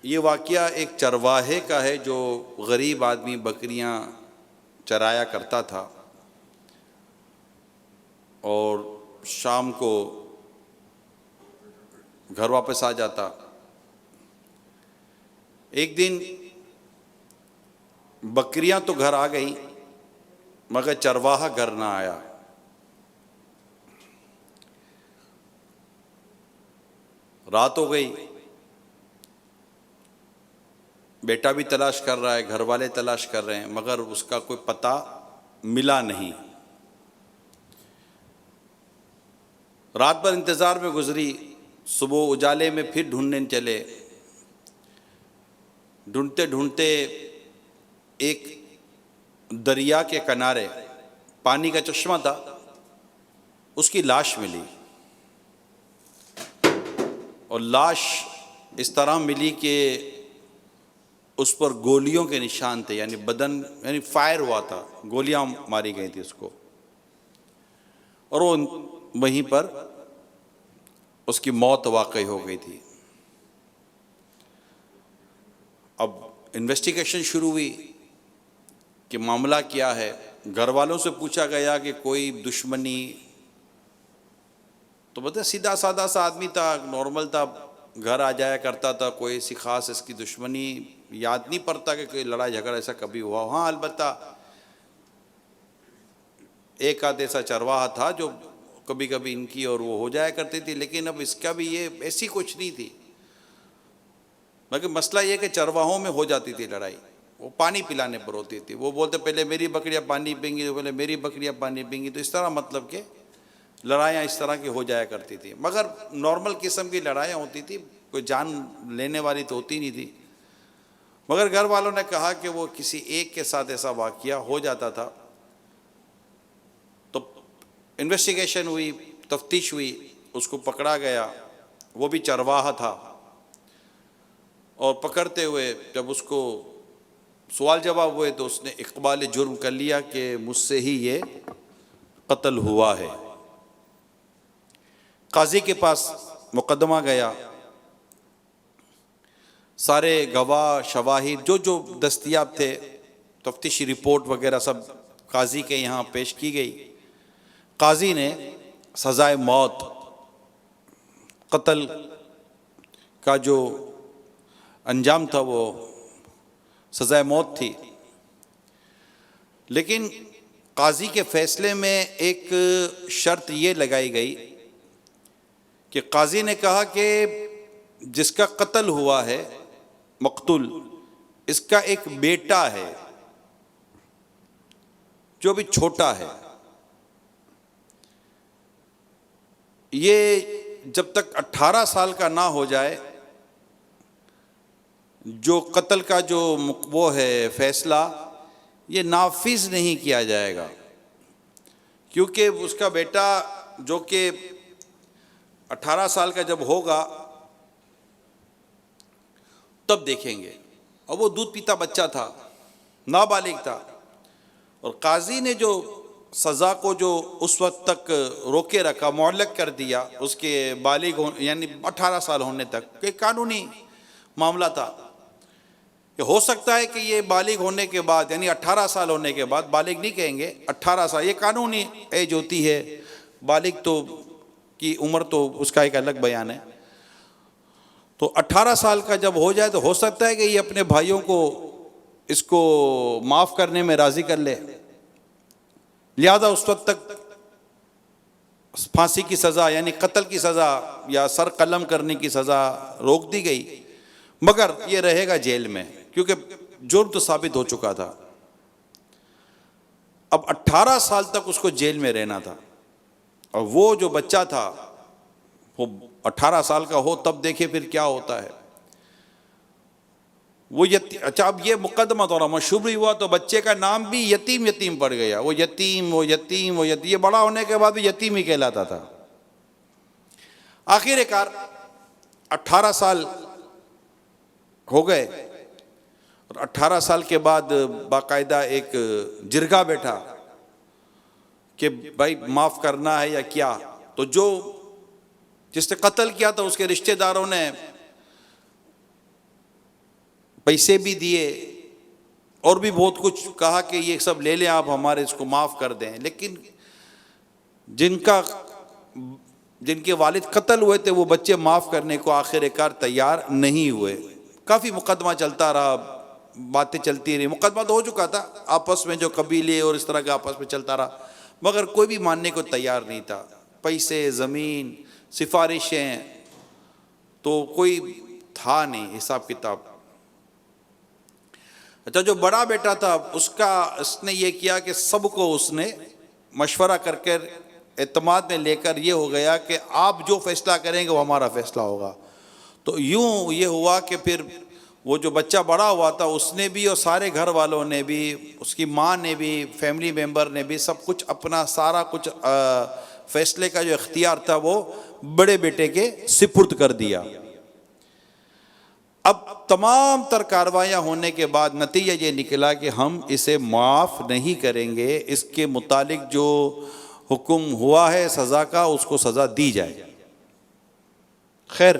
ये वाक़या एक चरवाहे का है जो गरीब आदमी बकरियां चराया करता था और शाम को घर वापस आ जाता। एक दिन बकरियां तो घर आ गई मगर चरवाहा घर ना आया। रात हो गई, बेटा भी तलाश कर रहा है, घर वाले तलाश कर रहे हैं, मगर उसका कोई पता मिला नहीं। रात भर इंतज़ार में गुजरी, सुबह उजाले में फिर ढूंढने चले। ढूंढते ढूंढते एक दरिया के किनारे पानी का चश्मा था, उसकी लाश मिली। और लाश इस तरह मिली कि उस पर गोलियों के निशान थे, यानी बदन यानी फायर हुआ था, गोलियां मारी गई थी उसको, और वो वहीं पर उसकी मौत वाकई हो गई थी। अब इन्वेस्टिगेशन शुरू हुई कि मामला क्या है। घर वालों से पूछा गया कि कोई दुश्मनी, तो बता सीधा साधा सा आदमी था, नॉर्मल था, घर आ जाया करता था, कोई ऐसी खास इसकी दुश्मनी याद नहीं पड़ता कि कोई लड़ाई झगड़ा ऐसा कभी हुआ। हाँ, अलबत्ता एक आध ऐसा चरवाहा था जो कभी कभी इनकी और वो हो जाया करती थी, लेकिन अब इसका भी ये ऐसी कुछ नहीं थी। मगर मसला ये कि चरवाहों में हो जाती थी लड़ाई, वो पानी पिलाने पर होती थी। वो बोलते पहले मेरी बकरियां पानी पींगी, तो पहले मेरी बकरियां पानी पींगी, तो इस तरह मतलब के लड़ाइयाँ इस तरह की हो जाया करती थी। मगर नॉर्मल किस्म की लड़ाइयाँ होती थी, कोई जान लेने वाली तो होती नहीं थी। मगर घर वालों ने कहा कि वो किसी एक के साथ ऐसा वाक़या हो जाता था। तो इन्वेस्टिगेशन हुई, तफ्तीश हुई, उसको पकड़ा गया। वो भी चरवाहा था, और पकड़ते हुए जब उसको सवाल जवाब हुए तो उसने इकबाल जुर्म कर लिया कि मुझसे ही ये कत्ल हुआ है। काजी के पास मुकदमा गया, सारे गवाह शवाहिद जो जो दस्तयाब थे, तफ्तीशी रिपोर्ट वगैरह सब काजी के यहाँ पेश की गई। काजी ने सज़ाए मौत, कत्ल का जो अंजाम था वो सज़ाए मौत थी। लेकिन काजी के फैसले में एक शर्त ये लगाई गई कि काजी ने कहा कि जिसका कत्ल हुआ है, मकतूल, इसका एक बेटा है जो भी छोटा है। ये जब तक 18 साल का ना हो जाए, जो कत्ल का जो वो है फैसला, ये नाफिज नहीं किया जाएगा, क्योंकि उसका बेटा जो कि 18 साल का जब होगा तब देखेंगे। और वो दूध पीता बच्चा था, नाबालिग था, और काजी ने जो सज़ा को जो उस वक्त तक रोके रखा, मुअल्लक कर दिया उसके बालिग यानी 18 साल होने तक, कि कानूनी मामला था कि हो सकता है कि ये बालिग होने के बाद, यानी 18 साल होने के बाद, बालिग नहीं कहेंगे, 18 साल ये कानूनी एज होती है। बालिग तो की उम्र तो उसका एक अलग बयान है। तो 18 साल का जब हो जाए तो हो सकता है कि ये अपने भाइयों को इसको माफ़ करने में राज़ी कर ले, लिहाजा उस वक्त तक फांसी की सज़ा यानी कत्ल की सज़ा या सर कलम करने की सज़ा रोक दी गई, मगर ये रहेगा जेल में, क्योंकि जुर्म तो साबित हो चुका था। अब 18 साल तक उसको जेल में रहना था, और वो जो बच्चा था वो 18 साल का हो तब देखे फिर क्या होता है। वो अच्छा, अब ये मुकदमा थोड़ा मशहूर हुआ तो बच्चे का नाम भी यतीम यतीम पड़ गया। वो यतीम, वो यतीम, वो यतीम, ये बड़ा होने के बाद भी यतीम ही कहलाता था। आखिरकार 18 साल हो गए, और 18 साल के बाद बाकायदा एक जिरगा बैठा कि भाई माफ़ करना है या क्या। तो जो जिसने कत्ल किया था उसके रिश्तेदारों ने पैसे भी दिए और भी बहुत कुछ कहा कि ये सब ले लें आप, हमारे इसको माफ़ कर दें। लेकिन जिनके वालिद कत्ल हुए थे वो बच्चे माफ़ करने को आखिरकार तैयार नहीं हुए। काफ़ी मुकदमा चलता रहा, बातें चलती रही, मुकदमा तो हो चुका था आपस में, जो कबीले और इस तरह का आपस में चलता रहा, मगर कोई भी मानने को तैयार नहीं था। पैसे, ज़मीन, सिफारिशें, तो कोई था नहीं हिसाब किताब। अच्छा, जो बड़ा बेटा था उसने ये किया कि सबको उसने मशवरा करके एतमाद में लेकर ये हो गया कि आप जो फैसला करेंगे वो हमारा फैसला होगा। तो यूं ये हुआ कि फिर वो जो बच्चा बड़ा हुआ था उसने भी और सारे घर वालों ने भी, उसकी माँ ने भी, फैमिली मेम्बर ने भी, सब कुछ अपना सारा कुछ फैसले का जो इख्तियार था वो बड़े बेटे के सिपुर्द कर दिया। अब तमाम तर कार्रवाइयाँ होने के बाद नतीजा ये निकला कि हम इसे माफ़ नहीं करेंगे, इसके मुतालिक जो हुक्म हुआ है सज़ा का उसको सज़ा दी जाए। खैर,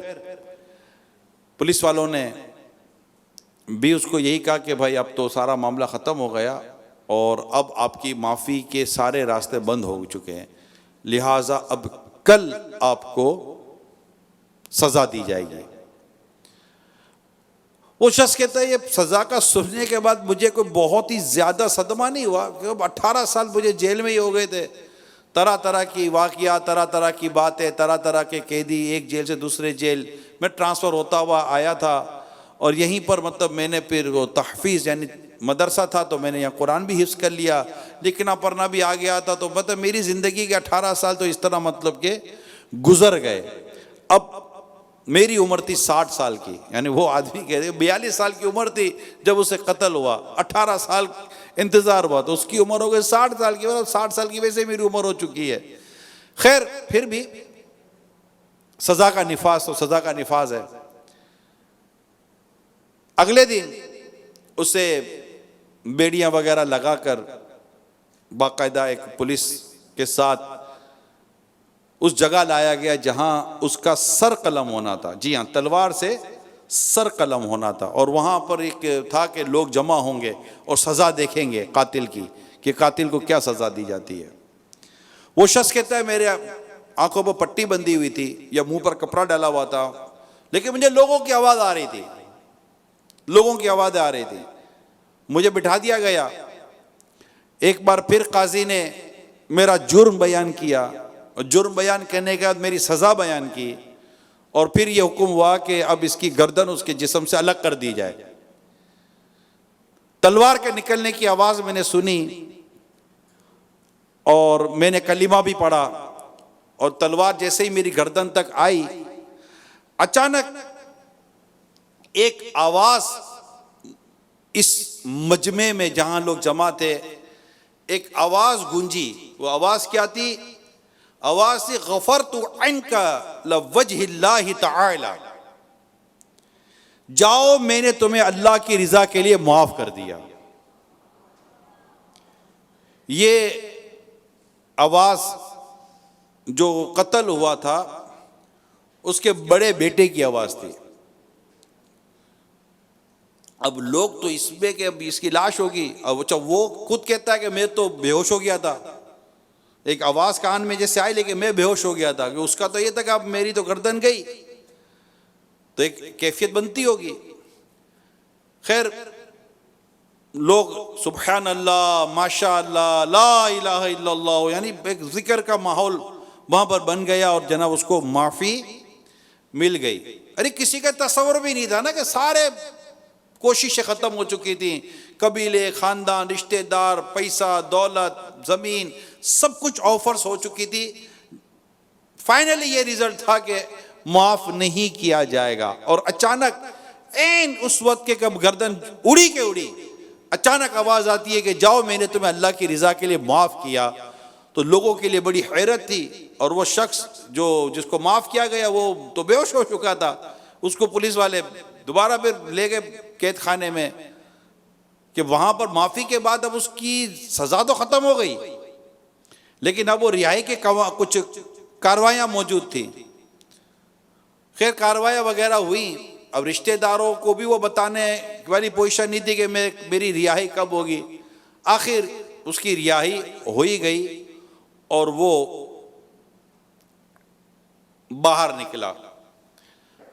पुलिस वालों ने भी उसको यही कहा कि भाई अब तो सारा मामला ख़त्म हो गया और अब आपकी माफ़ी के सारे रास्ते बंद हो चुके हैं, लिहाजा अब कल आपको सज़ा दी जाएगी। वो शख्स कहता है ये सज़ा का सुनने के बाद मुझे कोई बहुत ही ज़्यादा सदमा नहीं हुआ, क्योंकि 18 साल मुझे जेल में ही हो गए थे। तरह तरह की वाक़िया, तरह तरह की बातें, तरह तरह के कैदी, एक जेल से दूसरे जेल में ट्रांसफ़र होता हुआ आया था। और यहीं पर मतलब मैंने फिर वो तहफ़ीज़, यानी मदरसा था तो मैंने यहाँ कुरान भी हिफ्ज़ कर लिया, लिखना पढ़ना भी आ गया था। तो मतलब मेरी ज़िंदगी के 18 साल तो इस तरह मतलब के गुज़र गए। अब मेरी उम्र थी 60 साल की, यानी वो आदमी कह रहे 42 साल की उम्र थी जब उसे कत्ल हुआ, 18 साल इंतज़ार हुआ, तो उसकी उम्र हो गई 60 साल की। मतलब 60 साल की वैसे मेरी उम्र हो चुकी है। खैर, फिर भी सज़ा का निफाज तो सज़ा का निफाज है। अगले दिन उसे बेड़ियां वगैरह लगाकर बाकायदा एक पुलिस के साथ उस जगह लाया गया जहां उसका सर कलम होना था। जी हाँ, तलवार से सर कलम होना था। और वहां पर एक था कि लोग जमा होंगे और सज़ा देखेंगे कातिल की, कि कातिल को क्या सज़ा दी जाती है। वो शख्स कहता है मेरे आंखों पर पट्टी बंधी हुई थी या मुंह पर कपड़ा डाला हुआ था, लेकिन मुझे लोगों की आवाज़ आ रही थी, लोगों की आवाज़ आ रही थी। मुझे बिठा दिया गया। एक बार फिर काजी ने मेरा जुर्म बयान किया और जुर्म बयान करने के बाद मेरी सज़ा बयान की, और फिर यह हुक्म हुआ कि अब इसकी गर्दन उसके जिस्म से अलग कर दी जाए। तलवार के निकलने की आवाज़ मैंने सुनी और मैंने कलीमा भी पढ़ा, और तलवार जैसे ही मेरी गर्दन तक आई, अचानक एक आवाज़ इस मजमे में जहां लोग जमा थे, एक आवाज़ गूंजी। वो आवाज़ क्या थी? आवाज़ थी गफ़रतु अन्का लिवज्हिल्लाहि तआला, जाओ मैंने तुम्हें अल्लाह की रिज़ा के लिए माफ़ कर दिया। ये आवाज़ जो कत्ल हुआ था उसके बड़े बेटे की आवाज़ थी। अब लोग तो इसमें कि अब इसकी लाश होगी, अब अच्छा वो खुद कहता है कि मैं तो बेहोश हो गया था, एक आवाज़ कान में जैसे आई लेकिन मैं बेहोश हो गया था, कि उसका तो ये था कि अब मेरी तो गर्दन गई, तो एक कैफियत बनती होगी। खैर, लोग सुबहान अल्लाह, माशा अल्लाह, ला इलाहा इल्लल्लाह, यानी एक जिक्र का माहौल वहाँ पर बन गया और जनाब उसको माफ़ी मिल गई। अरे किसी का तस्वर भी नहीं था ना कि सारे कोशिशें ख़त्म हो चुकी थी, कबीले, ख़ानदान, रिश्तेदार, पैसा, दौलत, ज़मीन, सब कुछ ऑफर्स हो चुकी थी। फाइनली ये रिजल्ट था कि माफ़ नहीं किया जाएगा। और अचानक ऐन उस वक्त के कब गर्दन उड़ी के उड़ी, अचानक आवाज़ आती है कि जाओ मैंने तुम्हें अल्लाह की रज़ा के लिए माफ़ किया। तो लोगों के लिए बड़ी हैरत थी, और वो शख्स जिसको माफ़ किया गया वो तो बेहोश हो चुका था। उसको पुलिस वाले दोबारा फिर ले गए कैद खाने में, कि वहाँ पर माफ़ी के बाद अब उसकी सज़ा तो ख़त्म हो गई, लेकिन अब वो रिहाई के कुछ कार्रवाइयाँ मौजूद थी। खैर, कार्रवाइयाँ वगैरह हुई। अब रिश्तेदारों को भी वो बताने वाली पोजीशन नहीं थी कि मेरी रिहाई कब होगी। आखिर उसकी रिहाई हो ही गई और वो बाहर निकला।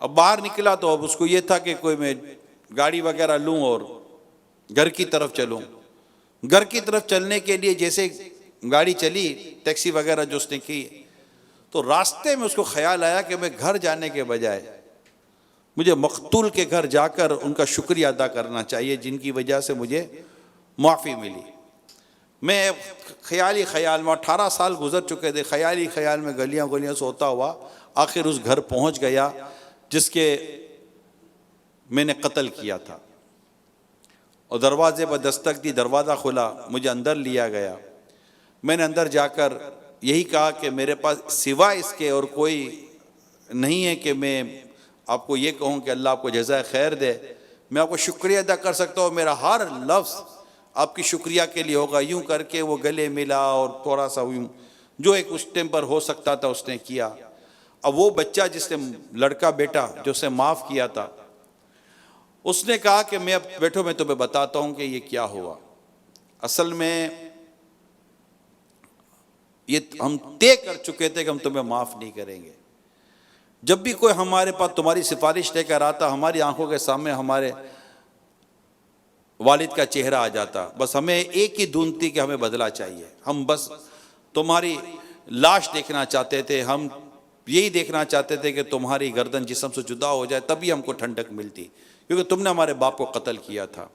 अब बाहर निकला तो अब उसको ये था कि कोई मैं गाड़ी वगैरह लूं और घर की तरफ चलूं। घर की तरफ चलने के लिए जैसे गाड़ी चली, टैक्सी वगैरह जो उसने की, तो रास्ते में उसको ख्याल आया कि मैं घर जाने के बजाय मुझे मकतूल के घर जाकर उनका शुक्रिया अदा करना चाहिए जिनकी वजह से मुझे माफ़ी मिली। मैं ख्याल में 18 साल गुजर चुके थे, ख्याल में गलियां गलियां से होता हुआ आखिर उस घर पहुंच गया जिसके मैंने कत्ल किया था। और दरवाजे पर दस्तक दी, दरवाज़ा खुला, मुझे अंदर लिया गया। मैंने अंदर जाकर यही कहा कि मेरे पास सिवा इसके और कोई नहीं है कि मैं आपको ये कहूँ कि अल्लाह आपको जज़ाए खैर दे। मैं आपको शुक्रिया अदा कर सकता हूँ, मेरा हर लफ्ज़ आपकी शुक्रिया के लिए होगा। यूं करके वो गले मिला और थोड़ा सा यूं जो एक उस टाइम पर हो सकता था उसने किया। अब वो बच्चा जिसने, लड़का बेटा जो उसे माफ़ किया था, उसने कहा कि मैं अब बैठो मैं तुम्हें बताता हूँ कि ये क्या हुआ। असल में ये हम तय कर चुके थे कि हम तुम्हें माफ़ नहीं करेंगे। जब भी कोई हमारे पास तुम्हारी सिफारिश लेकर आता, हमारी आंखों के सामने हमारे वालिद का चेहरा आ जाता, बस हमें एक ही धुन थी कि हमें बदला चाहिए। हम बस तुम्हारी लाश देखना चाहते थे, हम यही देखना चाहते थे कि तुम्हारी गर्दन जिस्म से जुदा हो जाए, तभी हमको ठंडक मिलती, क्योंकि तुमने हमारे बाप को कत्ल किया था।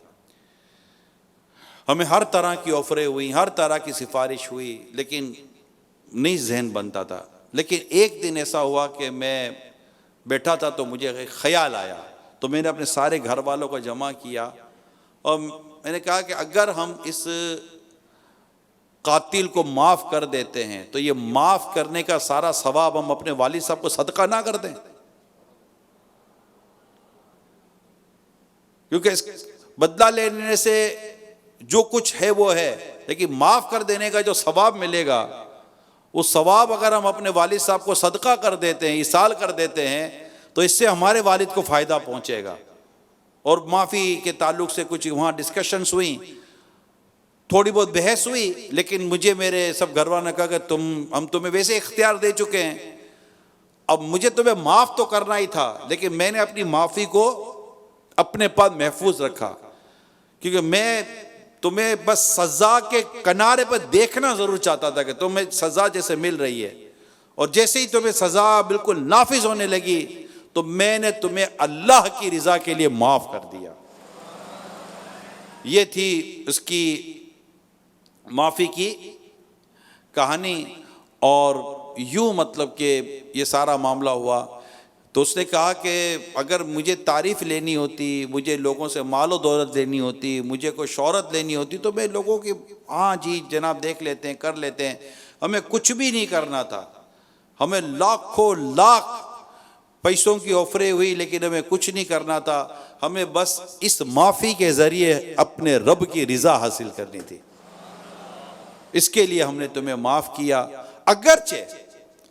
हमें हर तरह की ऑफरें हुई, हर तरह की सिफारिश हुई, लेकिन नहीं जहन बनता था। लेकिन एक दिन ऐसा हुआ कि मैं बैठा था तो मुझे ख्याल आया, तो मैंने अपने सारे घर वालों को जमा किया और मैंने कहा कि अगर हम इस कातिल को माफ़ कर देते हैं तो ये माफ़ करने का सारा सवाब हम अपने वालिद साहब को सदका ना कर दें, क्योंकि इस बदला लेने से जो कुछ है वो है, लेकिन माफ़ कर देने का जो सवाब मिलेगा, वो सवाब अगर हम अपने वालिद साहब को सदका कर देते हैं, इसाल कर देते हैं, तो इससे हमारे वालिद को फ़ायदा पहुंचेगा। और माफ़ी के ताल्लुक से कुछ वहाँ डिस्कशंस हुई, थोड़ी बहुत बहस हुई, लेकिन मुझे मेरे सब घर वालों ने कहा कि हम तुम्हें वैसे इख्तियार दे चुके हैं, अब मुझे तुम्हें माफ़ तो करना ही था, लेकिन मैंने अपनी माफ़ी को अपने पास महफूज रखा, क्योंकि मैं तुम्हें बस सज़ा के किनारे पर देखना ज़रूर चाहता था कि तुम्हें सज़ा जैसे मिल रही है, और जैसे ही तुम्हें सज़ा बिल्कुल नाफिज होने लगी तो मैंने तुम्हें अल्लाह की रज़ा के लिए माफ़ कर दिया। ये थी उसकी माफ़ी की कहानी। और यूँ मतलब कि ये सारा मामला हुआ तो उसने कहा कि अगर मुझे तारीफ़ लेनी होती, मुझे लोगों से मालो दौलत लेनी होती, मुझे कोई शोहरत लेनी होती, तो मैं लोगों की हाँ जी जनाब देख लेते हैं, कर लेते हैं। हमें कुछ भी नहीं करना था, हमें लाखों लाख पैसों की ऑफरें हुई, लेकिन हमें कुछ नहीं करना था। हमें बस इस माफ़ी के ज़रिए अपने रब की रज़ा हासिल करनी थी, इसके लिए हमने तुम्हें माफ़ किया। अगरचे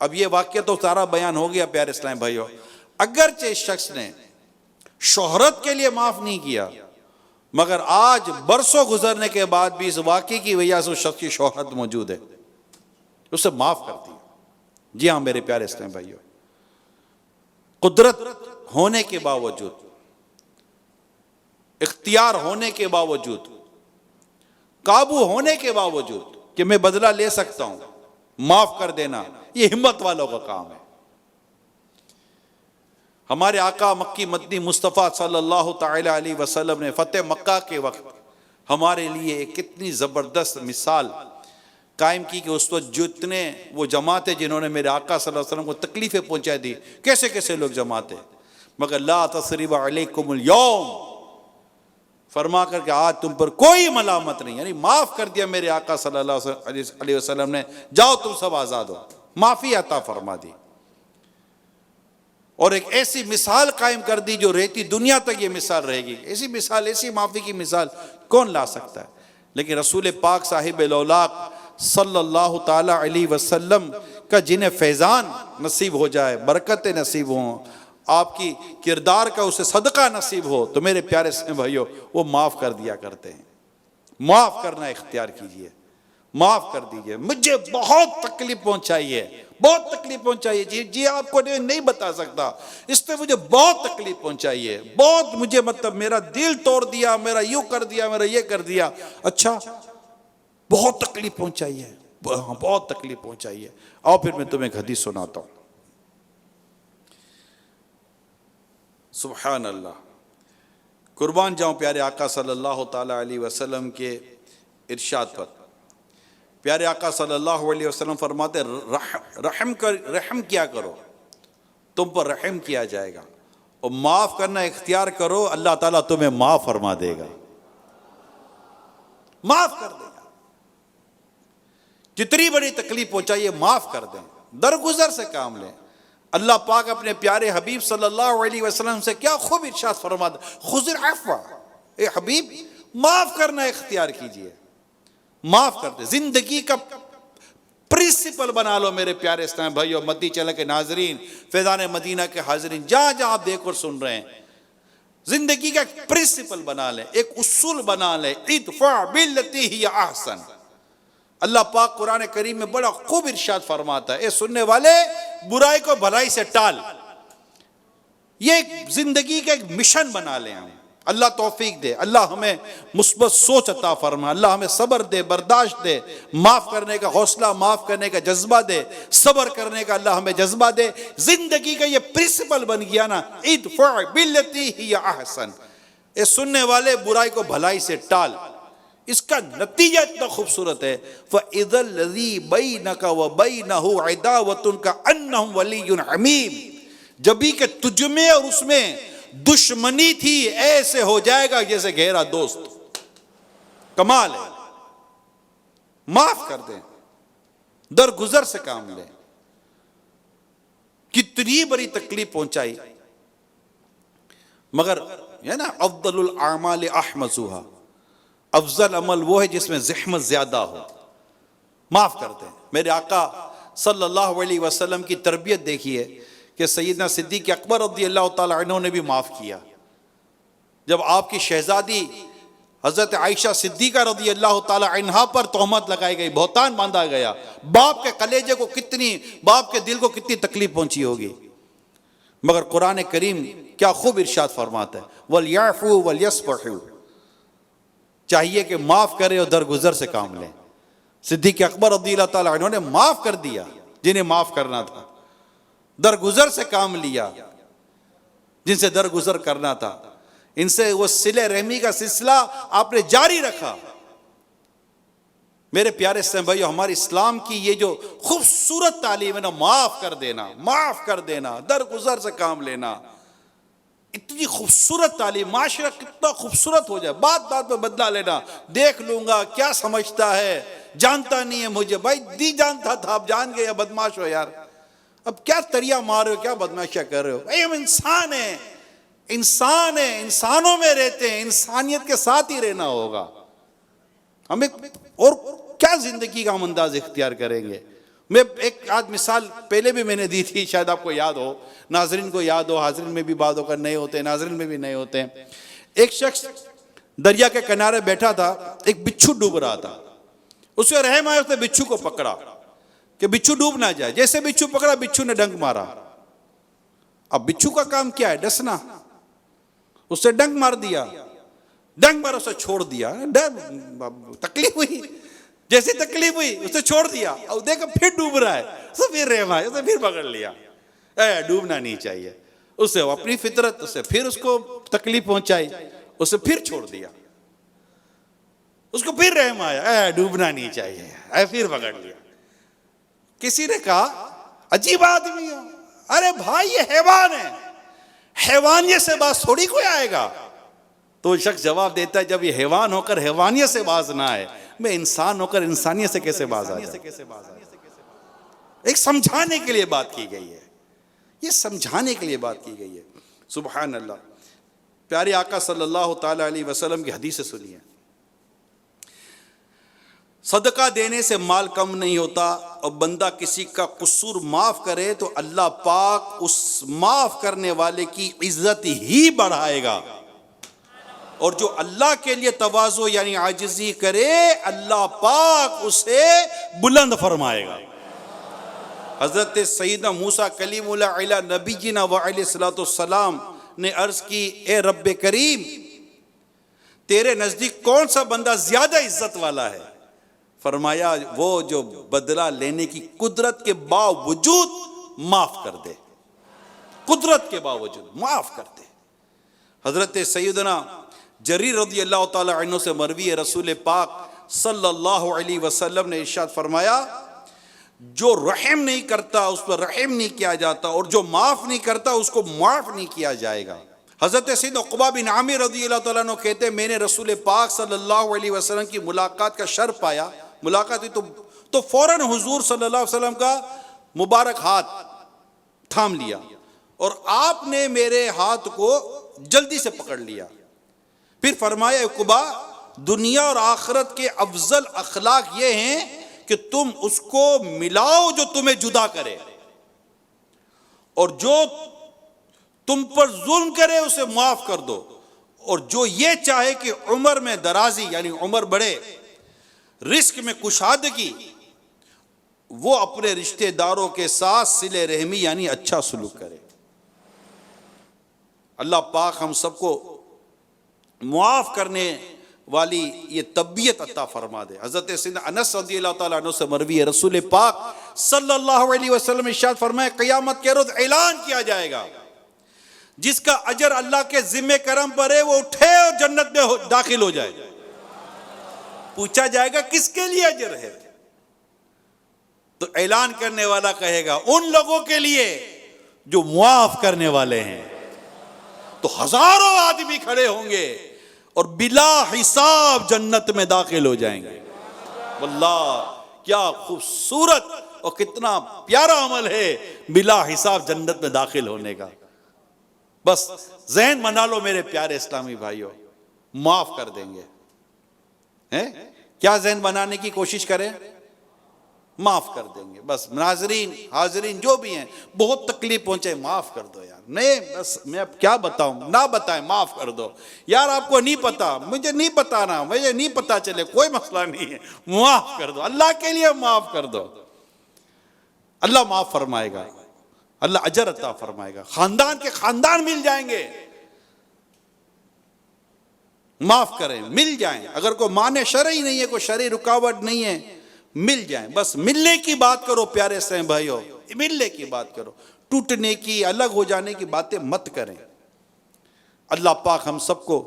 अब ये वाक्य तो सारा बयान हो गया प्यारे इस्लाम भाइयों, अगरचे इस शख्स ने शोहरत के लिए माफ़ नहीं किया, मगर आज बरसों गुजरने के बाद भी इस वाक़े की वजह से उस शख्स की शोहरत मौजूद है, उसे माफ़ कर दिया। जी हाँ मेरे प्यारे इस्लाम भाइयों, कुदरत होने के बावजूद, इख्तियार होने के बावजूद, काबू होने के बावजूद कि मैं बदला ले सकता हूं, माफ कर देना ये हिम्मत वालों का काम है। हमारे आका मक्की मदनी मुस्तफ़ा सल्लल्लाहु ताला अलैहि वसल्लम ने फतेह मक्का के वक्त हमारे लिए एक कितनी ज़बरदस्त मिसाल कायम की कि उस वक्त जितने वो जमातें जिन्होंने मेरे आका सल्लल्लाहु अलैहि वसल्लम को तकलीफ़ें पहुँचा दी, कैसे कैसे लोग जमाते, मगर ला तसरीबा अलैकुमुल यौम फरमा करके आज तुम पर कोई मलामत नहीं, यानी माफ़ कर दिया मेरे आका सल्लल्लाहु अलैहि वसल्लम ने, जाओ तुम सब आज़ाद हो, माफ़ी अता फरमा दी। और एक ऐसी मिसाल कायम कर दी जो रहती दुनिया तक ये मिसाल रहेगी। ऐसी मिसाल, ऐसी माफ़ी की मिसाल कौन ला सकता है? लेकिन रसूल पाक साहिब लौलाक सल्लल्लाहु ताला अलैहि वसल्लम का जिन्हें फैज़ान नसीब हो जाए, बरकतें नसीब हों, आपकी किरदार का उसे सदका नसीब हो, तो मेरे प्यारे से भाइयों वो माफ़ कर दिया करते हैं। माफ़ करना इख्तियार कीजिए, माफ़ कर दीजिए। मुझे बहुत तकलीफ पहुंचाई है, बहुत तकलीफ पहुंचाई है जी, आपको नहीं बता सकता, इसने मुझे बहुत तकलीफ पहुंचाई है, बहुत मुझे मतलब मेरा दिल तोड़ दिया, मेरा यूं कर दिया, मेरा ये कर दिया। अच्छा, बहुत तकलीफ पहुंचाई है, हाँ बहुत तकलीफ पहुंचाई है। आओ फिर मैं तुम्हें एक हदीस सुनाता हूं। सुभान अल्लाह, कुर्बान जाऊं प्यारे आका सल्लल्लाहु ताला अलैहि वसल्लम के इरशाद पर। प्यारे आका सल्लल्लाहु अलैहि वसल्लम फरमाते, रहम किया करो, तुम पर रहम किया जाएगा, और माफ करना इख्तियार करो, अल्लाह ताला तुम्हें माफ फरमा देगा, माफ कर देगा। जितनी बड़ी तकलीफ पहुंचाइए माफ कर दें, दरगुजर से काम लें। अल्लाह पाक अपने प्यारे हबीब सल्लल्लाहु अलैहि वसल्लम से क्या खूब इरशाद फरमाता, खुज़िल अफ़्वा, ए हबीब माफ करना इख्तियार कीजिए, माफ कर दे। जिंदगी का प्रिंसिपल बना लो मेरे प्यारे इस्लाम भाइयों, मद्दी चैनल के नाजरीन, फैज़ान मदीना के हाजरीन, जहां जहां आप देख और सुन रहे हैं, जिंदगी का एक प्रिंसिपल बना लें, एक उसूल बना लें, इदफ़ा बिल्लती हिय अहसन। अल्लाह पाक कुरान करीम में बड़ा खूब इरशाद फरमाता है, ए सुनने वाले बुराई को भलाई से टाल। ये एक जिंदगी का एक मिशन बना लें हम। अल्लाह तौफीक दे, अल्लाह हमें मुस्बत सोच अता फरमा, अल्लाह हमें सब्र दे, बर्दाश्त दे, माफ करने का हौसला, माफ करने का जज्बा दे, सब्र करने का अल्लाह हमें जज्बा दे। जिंदगी का ये प्रिंसिपल बन गया ना, इदफ़ा बिल्लती हिय अहसन, ए सुनने वाले बुराई को भलाई से टाल। इसका नतीजा इतना खूबसूरत है, फ़इज़ल लज़ी बैनका व बैनहु अदावतुन कअन्नहु वलियुन हमीम, जब भी कि तुझ में और उसमें दुश्मनी थी ऐसे हो जाएगा जैसे गहरा दोस्त। कमाल है, माफ कर दें, दरगुजर से काम लें। कितनी बड़ी तकलीफ पहुंचाई, मगर है ना, अफ़ज़लुल आमाल अहमज़ुहा, अफजल अमल वो है जिसमें ज़हमत ज्यादा हो। माफ कर दें। मेरे आका सल्लल्लाहु अलैहि वसल्लम की तरबियत देखिए कि सैयदना सिद्दीक़ अकबर रज़ियल्लाहु ताला अन्हु ने भी माफ़ किया। जब आपकी शहजादी हज़रत आयशा सिद्दीक़ा रज़ियल्लाहु ताला अन्हा पर तोहमत लगाई गई, बहुतान बांधा गया, बाप के कलेजे को कितनी, बाप के दिल को कितनी तकलीफ पहुंची होगी, मगर कुरान करीम क्या खूब इरशाद फरमाता है, वल याफ़ू वल यस्फ़हू, चाहिए कि माफ़ करें और दरगुजर से काम लें। सिद्दीक़ अकबर रज़ियल्लाहु ताला अन्हु ने माफ़ कर दिया जिन्हें माफ़ करना था, दरगुजर से काम लिया जिनसे दरगुजर करना था, इनसे वो सिले रहमी का सिलसिला आपने जारी रखा। मेरे प्यारे इस्लाम भाइयों, हमारे इस्लाम की ये जो खूबसूरत तालीम है ना, माफ़ कर देना, माफ़ कर देना, दरगुजर से काम लेना, इतनी खूबसूरत तालीम, माशरा कितना खूबसूरत हो जाए। बात बात में बदला लेना, देख लूंगा क्या समझता है, जानता नहीं है मुझे, भाई दी जानता था, आप जान गए, बदमाश हो यार, अब क्या तरिया मार रहे हो, क्या बदमाशियां कर रहे हो। भाई हम इंसान हैं, इंसान है, इंसानों में रहते हैं, इंसानियत के साथ ही रहना होगा हमें, और क्या जिंदगी का हम अंदाज इख्तियार करेंगे। मैं एक आध मिसाल पहले भी मैंने दी थी, शायद आपको याद हो, नाजरीन को याद हो, हाजरीन में भी बात होकर नए होते हैं, नाजरीन में भी नए होते हैं। एक शख्स दरिया के किनारे बैठा था, एक बिच्छू डूब रहा था, उसे रहम आया, उसने बिच्छू को पकड़ा कि बिच्छू डूब ना जाए। जैसे बिच्छू पकड़ा, बिच्छू ने डंक मारा। अब बिच्छू का काम क्या है, डसना, उससे डंक मार दिया, डंक मारा, उसे छोड़ दिया, तकलीफ हुई, जैसे तकलीफ हुई उसे छोड़ दिया, और देखो फिर डूब रहा है, उसे फिर रहम आया, उसे फिर पकड़ लिया, डूबना नहीं चाहिए, उसे अपनी फितरत, उसे फिर उसको तकलीफ पहुंचाई, उसे फिर छोड़ दिया, उसको फिर रहम आया, डूबना नहीं चाहिए, फिर पकड़ लिया। किसी ने कहा अजीब आदमी हो, अरे भाई ये हैवान है, हैवानियत से बात थोड़ी कोई आएगा। तो शख्स जवाब देता है, जब ये हैवान होकर हैवानियत से बाज ना आए, मैं इंसान होकर इंसानियत से कैसे बाज आ जाऊं। एक समझाने के लिए बात की गई है, ये समझाने के लिए बात की गई है। सुभान अल्लाह। प्यारे आका सल्लल्लाहु ताला अलैहि वसल्लम की हदीस सुनिए। सदका देने से माल कम नहीं होता, और बंदा किसी का कसूर माफ करे तो अल्लाह पाक उस माफ करने वाले की इज्जत ही बढ़ाएगा, और जो अल्लाह के लिए तवाज़ो यानी आजिज़ी करे अल्लाह पाक उसे बुलंद फरमाएगा। हज़रत सैयदना मूसा कलीमुल्लाह अला नबीना व अलैहिस्सलाम ने अर्ज़ की, ए रब्बे करीम, तेरे नज़दीक कौन सा बंदा ज़्यादा इज्जत वाला है? फरमाया, वो जो बदला लेने की कुदरत के बावजूद माफ कर दे, कुदरत के बावजूद माफ कर दे। हज़रत सैयदना जरीर रज़ी अल्लाह ताला अन्हु से मरवी है, रसूल पाक सल्लल्लाहु अलैहि वसल्लम ने इरशाद फरमाया, जो रहम नहीं करता उस पर रहम नहीं किया जाता, और जो माफ नहीं करता उसको माफ नहीं किया जाएगा। हज़रत सैयदना उक़बा बिन आमिर रज़ियल्लाहु ताला अन्हु कहते, मैंने रसूल पाक सल्लल्लाहु अलैहि वसल्लम की मुलाकात का शर्फ पाया। मुलाकात हुई तो फौरन हुजूर सल्लल्लाहु अलैहि वसल्लम का मुबारक हाथ थाम लिया, और आपने मेरे हाथ को जल्दी से पकड़ लिया। फिर फरमाया, उक़बा, दुनिया और आखिरत के अफजल अखलाक ये हैं कि तुम उसको मिलाओ जो तुम्हें जुदा करे, और जो तुम पर जुल्म करे उसे माफ कर दो, और जो ये चाहे कि उम्र में दराजी यानी उम्र बढ़े, रिस्क में कुशादगी, वो अपने रिश्तेदारों के साथ सिले रहमी यानी अच्छा सलूक करे। अल्लाह पाक हम सबको मुआफ करने वाली ये तबीयत अता फरमा दे। हज़रत सैयदना अनस रज़ियल्लाहु ताला अन्हु से मरवी है, रसूल पाक सल्लल्लाहु अलैहि वसल्लम इरशाद फरमाए, क़यामत के रोज़ ऐलान किया जाएगा, जिसका अजर अल्लाह के जिम्मे करम पर है वो उठे और जन्नत में दाखिल हो जाए। पूछा जाएगा किसके लिए अजर है, तो ऐलान करने वाला कहेगा उन लोगों के लिए जो मुआफ करने वाले हैं। तो हजारों आदमी खड़े होंगे और बिला हिसाब जन्नत में दाखिल हो जाएंगे। वल्लाह क्या खूबसूरत और कितना प्यारा अमल है बिला हिसाब जन्नत में दाखिल होने का। बस ज़हन बना लो मेरे प्यारे इस्लामी भाइयों, माफ कर देंगे हैं? क्या ज़हन बनाने की कोशिश करें? माफ कर देंगे। बस नाज़रीन हाज़रीन जो भी हैं, बहुत तकलीफ पहुंचे, माफ कर दो यार। नहीं बस मैं अब क्या बताऊं, ना बताएं, माफ कर दो यार। आपको नहीं पता, मुझे नहीं बताना, मुझे नहीं पता चले, कोई मसला नहीं है, माफ कर दो, अल्लाह के लिए माफ कर दो। अल्लाह माफ फरमाएगा, अल्लाह अजर अता फरमाएगा, खानदान के खानदान मिल जाएंगे। माफ करें, मिल जाएं। अगर कोई माने शरई नहीं है, कोई शरई रुकावट नहीं है, मिल जाएं। बस मिलने की बात करो प्यारे से भाइयों, मिलने की बात करो, टूटने की अलग हो जाने की बातें मत करें। अल्लाह पाक हम सबको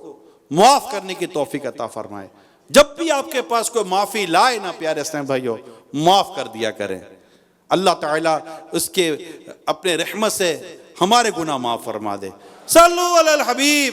माफ करने की तौफीक अता फरमाए। जब भी आपके पास कोई माफी लाए ना प्यारे से भाइयों, माफ कर दिया करें। अल्लाह ताला उसके अपने रहमत से हमारे गुनाह माफ फरमा दे। सल्लु अलल हबीब।